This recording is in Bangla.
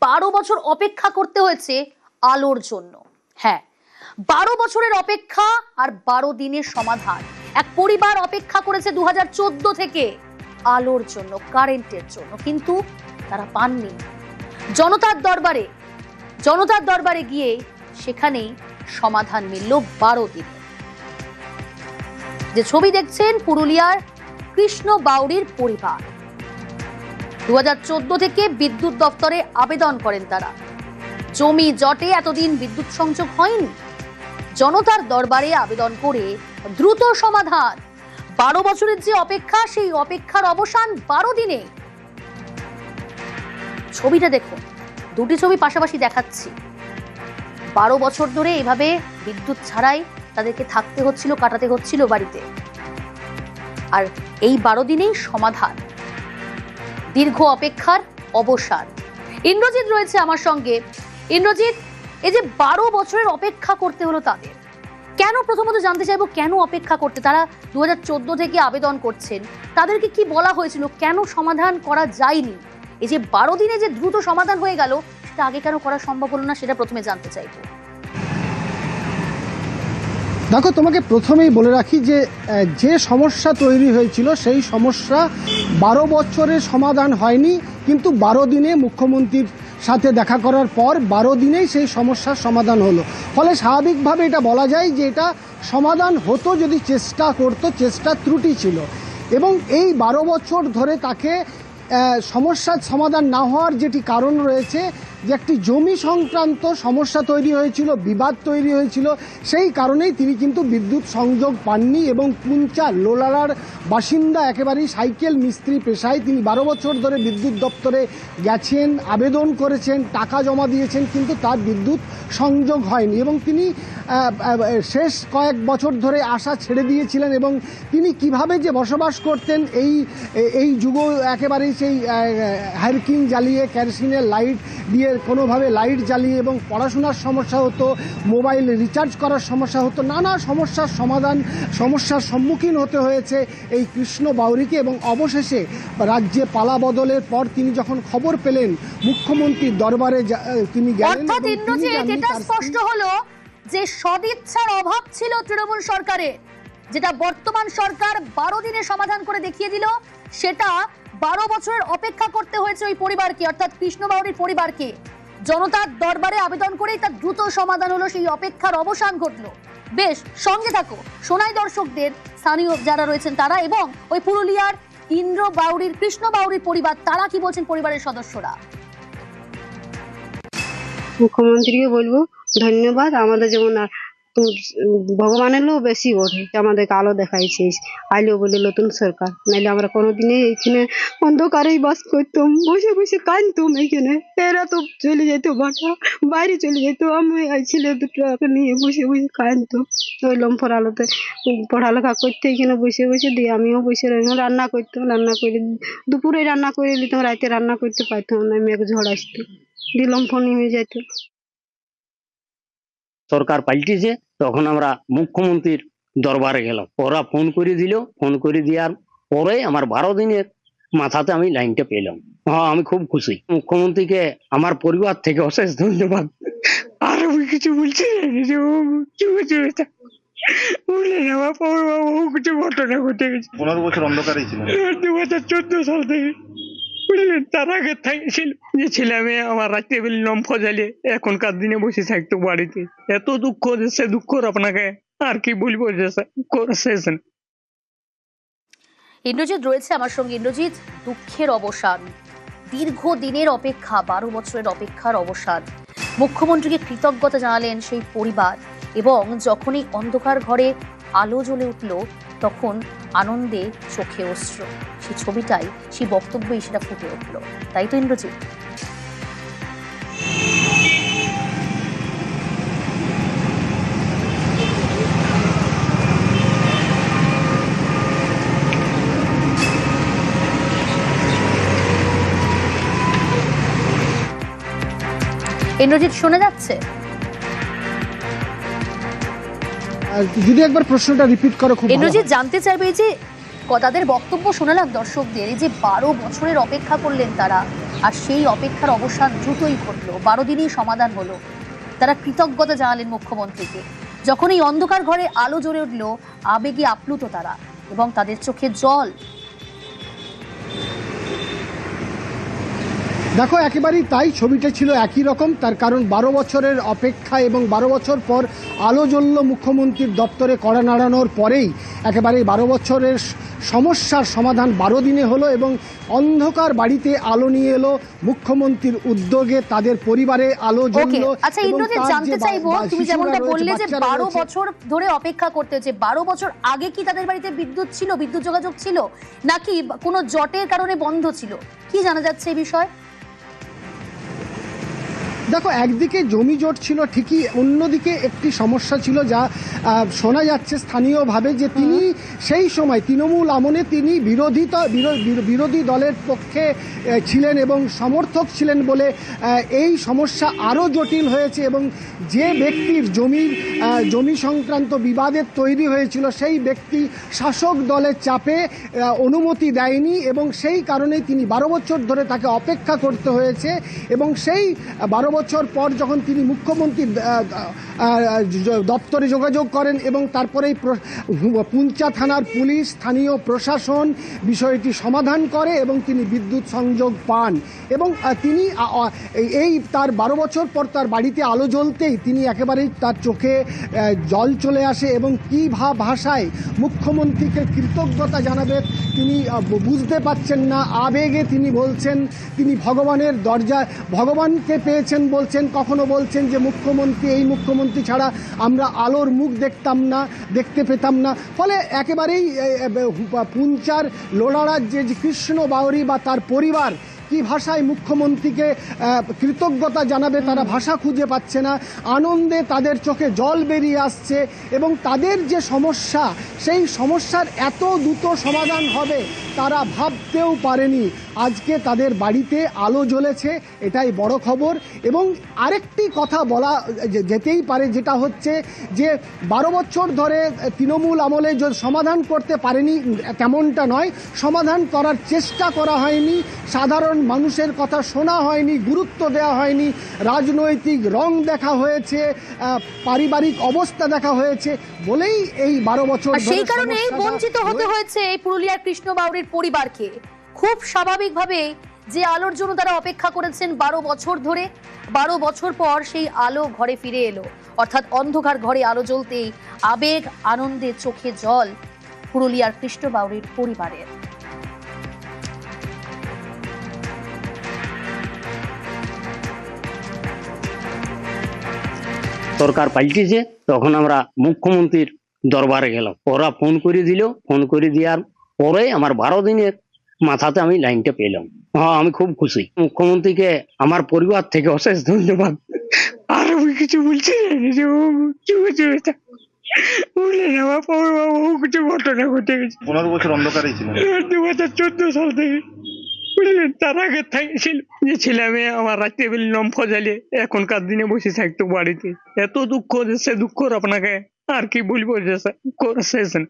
12 বছর অপেক্ষা করতে হয়েছে আলোর জন্য। হ্যাঁ, 12 বছরের অপেক্ষা আর 12 দিনের সমাধান। এক পরিবার অপেক্ষা করেছে 2014 থেকে আলোর জন্য, কারেন্টের জন্য, কিন্তু তারা পাননি। জনতার দরবারে গিয়ে সেখানেই সমাধান মিলল 12 দিনে। যে ছবি দেখছেন পুরুলিয়ার কৃষ্ণ বাউরির পরিবার। 2014 থেকে বিদ্যুৎ দপ্তরে আবেদন করেন তারা। জমি জটে এতদিন বিদ্যুৎ সংযোগ হয়নি। জনতার দরবারে আবেদন করে দ্রুত সমাধান। 12 বছরের যে অপেক্ষা, সেই অপেক্ষার অবসান 12 দিনে। ছবিটা দেখুন, দুটি ছবি পাশাপাশি দেখাচ্ছি। 12 বছর ধরে এভাবে বিদ্যুৎ ছাড়াই তাদেরকে থাকতে হচ্ছিল, কাটাতে হচ্ছিল বাড়িতে। আর এই 12 দিনেই সমাধান, দীর্ঘ অপেক্ষার অবসান। ইন্দ্রজিৎ রয়েছে আমার সঙ্গে। ইন্দ্রজিৎ, এই যে 12 বছরের অপেক্ষা করতে হলো তাদের, কেন, প্রথমত জানতে চাইবো কেন অপেক্ষা করতে? তারা 2014 থেকে আবেদন করছেন, তাদেরকে কি বলা হয়েছিল, কেন সমাধান করা যায়নি? এই যে 12 দিনে যে দ্রুত সমাধান হয়ে গেল, সেটা আগে কেন করা সম্ভব হলো না, সেটা প্রথমে জানতে চাইবো। দেখো, তোমাকে প্রথমেই বলে রাখি যে সমস্যা তৈরি হয়েছিল সেই সমস্যা 12 বছরে সমাধান হয়নি, কিন্তু 12 দিনে মুখ্যমন্ত্রীর সাথে দেখা করার পর 12 দিনেই সেই সমস্যার সমাধান হলো। ফলে স্বাভাবিকভাবে এটা বলা যায় যে এটা সমাধান হতো যদি চেষ্টা করতো, চেষ্টা ত্রুটি ছিল। এবং এই 12 বছর ধরে তাকে সমস্যার সমাধান না হওয়ার যেটি কারণ রয়েছে, যে একটি জমি সংক্রান্ত সমস্যা তৈরি হয়েছিল, বিবাদ তৈরি হয়েছিল, সেই কারণেই তিনি কিন্তু বিদ্যুৎ সংযোগ পাননি। এবং পুঞ্চার লোলালার বাসিন্দা, একেবারেই সাইকেল মিস্ত্রি পেশায়। তিনি 12 বছর ধরে বিদ্যুৎ দপ্তরে গেছেন, আবেদন করেছেন, টাকা জমা দিয়েছেন, কিন্তু তার বিদ্যুৎ সংযোগ হয়নি। এবং তিনি শেষ কয়েক বছর ধরে আশা ছেড়ে দিয়েছিলেন। এবং তিনি কিভাবে যে বসবাস করতেন এই যুগ, একেবারেই সেই হাইরকিন জ্বালিয়ে, কেরোসিনের লাইট দিয়ে কোনোভাবে লাইট জ্বালিয়ে, এবং পড়াশোনার সমস্যা হতো, মোবাইল রিচার্জ করার সমস্যা হতো, নানা সমস্যার সম্মুখীন হতে হয়েছে এই কৃষ্ণ বাউরিকে। এবং অবশেষে রাজ্যে পালা বদলের পর তিনি যখন খবর পেলেন, মুখ্যমন্ত্রীর দরবারে তিনি গেলেন। অর্থাৎ ইন্দ্রজিৎ, এটা স্পষ্ট হলো যে সদিচ্ছার অভাব ছিল তৃণমূল সরকারের, যেটা বর্তমান সরকার 12 দিনে সমাধান করে দেখিয়ে দিল, সেটা 12 বছরের অপেক্ষা করতে হয়েছে ওই পরিবারকে, অর্থাৎ কৃষ্ণ বাউরির পরিবারকে। জনতার দরবারে আবেদন করেই তার দ্রুত সমাধান হলো, সেই অপেক্ষার অবসান ঘটলো। বেশ, সঙ্গে থাকো, শোনাই দর্শকদের, স্থানীয় যারা রয়েছেন তারা, এবং ওই পুরুলিয়ার কৃষ্ণ বাউরির পরিবার, তারা কি বলছেন, পরিবারের সদস্যরা। মুখ্যমন্ত্রীকে বলবো ধন্যবাদ। আমাদের যেমন ভগবানেরও বেশি ওঠে, আমাদেরকে আলো দেখাইছিস, আইলো বলে নতুন সরকার, নাইলে আমরা কোনোদিনই এখানে অন্ধকারেই বাস করতাম, বসে বসে কাঁদতাম। এখানে এরা তো চলে যেত, বাইরে চলে যেত, আমি এই ছেলে দুটোকে নিয়ে বসে বসে কাঁদতাম। ওই লম্ফর আলোতে পড়ালেখা করতে এখানে বসে বসে দিয়ে আমিও বসে রইলাম, রান্না করতাম, রান্না করে দুপুরে রান্না করে নিতাম, রাতে রান্না করতে পারতাম না, মেঘ ঝড় আসতো, দিয়ে লম্ফ নেমে যেত। সরকার পাল্টিছে, তখন আমরা মুখ্যমন্ত্রীর দরবারে গেলাম। ওরা ফোন করে দিল, ফোন করে দেওয়ার পরে আমার 12 দিনের মাথাতে আমি লাইনটা পেলাম। হ্যাঁ, আমি খুব খুশি। মুখ্যমন্ত্রীকে আমার পরিবার থেকে অশেষ ধন্যবাদ। আর আমি কিছু বলছি বুঝলেন, আমার কিছু ঘটনা ঘটে গেছে। 15 বছর অন্ধকারেই ছিল, 2014 সাল থেকে, বুঝলেন। তার আগে ছিল যে ছেলে মেয়ে আমার রাত্রে বেলা লম্ফ জ্বালিয়ে এখনকার দিনে বসে থাকতো বাড়িতে। এত দুঃখ, সে দুঃখ আপনাকে আর কি বলবো, যে শেষ না। ইন্দ্রজিৎ রয়েছে আমার সঙ্গে। ইন্দ্রজিৎ, দুঃখের অবসান, দীর্ঘ দিনের অপেক্ষা, 12 বছরের অপেক্ষার অবসান। মুখ্যমন্ত্রীকে কৃতজ্ঞতা জানালেন সেই পরিবার, এবং যখনই অন্ধকার ঘরে আলো জ্বলে উঠল, তখন আনন্দে চোখে অশ্র, সেই ছবিটাই, সেই বক্তব্যই সেটা ফুটে উঠল, তাই তো ইন্দ্রজিৎ? ইন্দ্রজিৎ, শোনা যাচ্ছে? যদি একবার প্রশ্নটা রিপিট করো খুব। ইন্দ্রজিৎ, জানতে চাইবে যে তাদের বক্তব্য শোনালাম দর্শকদের, এই যে 12 বছরের অপেক্ষা করলেন তারা, আর সেই অপেক্ষার অবসান দ্রুতই ঘটলো, 12 দিনেই সমাধান হলো। তারা কৃতজ্ঞতা জানালেন মুখ্যমন্ত্রীকে। যখন এই অন্ধকার ঘরে আলো জ্বলে উঠলো, আবেগে আপ্লুত তারা এবং তাদের চোখে জল। দেখো, একেবারেই তাই, ছবিটা ছিল একই রকম। তার কারণ 12 বছরের অপেক্ষা এবং 12 বছর পর আলো জ্বলল মুখ্যমন্ত্রীর দপ্তরে কড়া নাড়ানোর পরেই। একেবারেই 12 বছরের সমস্যার সমাধান 12 দিনে হলো এবং অন্ধকার বাড়িতে আলো নিয়ে এলো মুখ্যমন্ত্রীর উদ্যোগে। তাদের পরিবারে আলো জ্বললো। আচ্ছা ইন্দ্রজিৎ, জানতে চাইবো, তুমি যেমনটা বললে যে 12 বছর ধরে অপেক্ষা করতে হচ্ছে, 12 বছর আগে কি তাদের বাড়িতে বিদ্যুৎ ছিল, বিদ্যুৎ যোগাযোগ ছিল, নাকি কোনো জটের কারণে বন্ধ ছিল? কি জানা যাচ্ছে এই বিষয়ে? দেখো, একদিকে জমি জট ছিল ঠিকই, অন্যদিকে একটি সমস্যা ছিল যা শোনা যাচ্ছে স্থানীয়ভাবে যে তিনি সেই সময় তৃণমূল আমলে তিনি বিরোধী দলের পক্ষে ছিলেন এবং সমর্থক ছিলেন বলে এই সমস্যা আরও জটিল হয়েছে। এবং যে ব্যক্তির জমি সংক্রান্ত বিবাদের তৈরি হয়েছিল সেই ব্যক্তি শাসক দলের চাপে অনুমতি দেয়নি এবং সেই কারণেই তিনি 12 বছর ধরে তাকে অপেক্ষা করতে হয়েছে। এবং সেই 12 বছর পর যখন তিনি মুখ্যমন্ত্রীর দপ্তরে যোগাযোগ করেন এবং তারপরেই পুঞ্চা থানার পুলিশ, স্থানীয় প্রশাসন বিষয়টি সমাধান করে এবং তিনি বিদ্যুৎ সংযোগ পান। এবং তিনি এই তার 12 বছর পর তার বাড়িতে আলো জ্বলতেই তিনি একেবারেই তার চোখে জল চলে আসে এবং কী ভাষায় মুখ্যমন্ত্রীকে কৃতজ্ঞতা জানাবে তিনি বুঝতে পারছেন না। আবেগে তিনি বলছেন তিনি ভগবানের ভগবানকে পেয়েছেন বলছেন, কখনো বলছেন যে এই মুখ্যমন্ত্রী ছাড়া আমরা আলোর মুখ দেখতে পেতাম না। ফলে একেবারেই পুঞ্চার লোড়াড়ার যে কৃষ্ণ বাউরি বা তার পরিবার কি ভাষায় মুখ্যমন্ত্রীকে কৃতজ্ঞতা জানাবে তারা ভাষা খুঁজে পাচ্ছে না। আনন্দে তাদের চোখে জল বেরিয়ে আসছে এবং তাদের যে সমস্যা সেই সমস্যার এত দ্রুত সমাধান হবে তারা ভাবতেও পারেনি। আজকে তাদের বাড়িতে আলো জ্বলেছে, এটাই বড় খবর। এবং আরেকটি কথা বলা যেতেই পারে, যেটা হচ্ছে যে 12 বছর ধরে তৃণমূল আমলে সমাধান করতে পারেনি তেমনটা নয়, সমাধান করার চেষ্টা করা হয়নি, সাধারণ মানুষের কথা শোনা হয়নি, গুরুত্ব দেওয়া হয়নি, রাজনৈতিক রং দেখা হয়েছে, পারিবারিক অবস্থা দেখা হয়েছে বলেই এই 12 বছর সেই কারণে বঞ্চিত হতে হয়েছে এই পুরুলিয়ার কৃষ্ণ বাউরির পরিবারকে। খুব স্বাভাবিকভাবে যে আলোর জন্য তারা অপেক্ষা করেছেন 12 বছর ধরে, 12 বছর পর সেই আলো ঘরে ফিরে এলো। অর্থাৎ অন্ধকার ঘরে আলো জ্বলতেই আবেগ আনন্দে চোখে জল পুরুলিয়ার কৃষ্ণ বাউরির পরিবারের। সরকার পাল্টিছে, তখন আমরা মুখ্যমন্ত্রীর দরবারে গেলাম। ওরা ফোন করে দিল, ফোন করে দেওয়ার পরে আমার 12 দিনের মাথাতে আমি লাইনটা পেলাম। হ্যাঁ, আমি খুব খুশি। মুখ্যমন্ত্রীকে আমার পরিবার থেকে অশেষ ধন্যবাদ। আর আমি কিছু বলছি কিছু ঘটনা ঘটে গেছে। 15 বছর অন্ধকারেই ছিলেন। 2014 সাল থেকে বুঝলেন, তার আগে থাকছিল যে ছেলে মেয়ে আমার রাত্রে বেলি লম্ফ জ্বালিয়ে এখনকার দিনে বসে থাকতো বাড়িতে। এত দুঃখ, সে দুঃখ আপনাকে আর কি বলবো, যে শেষ না।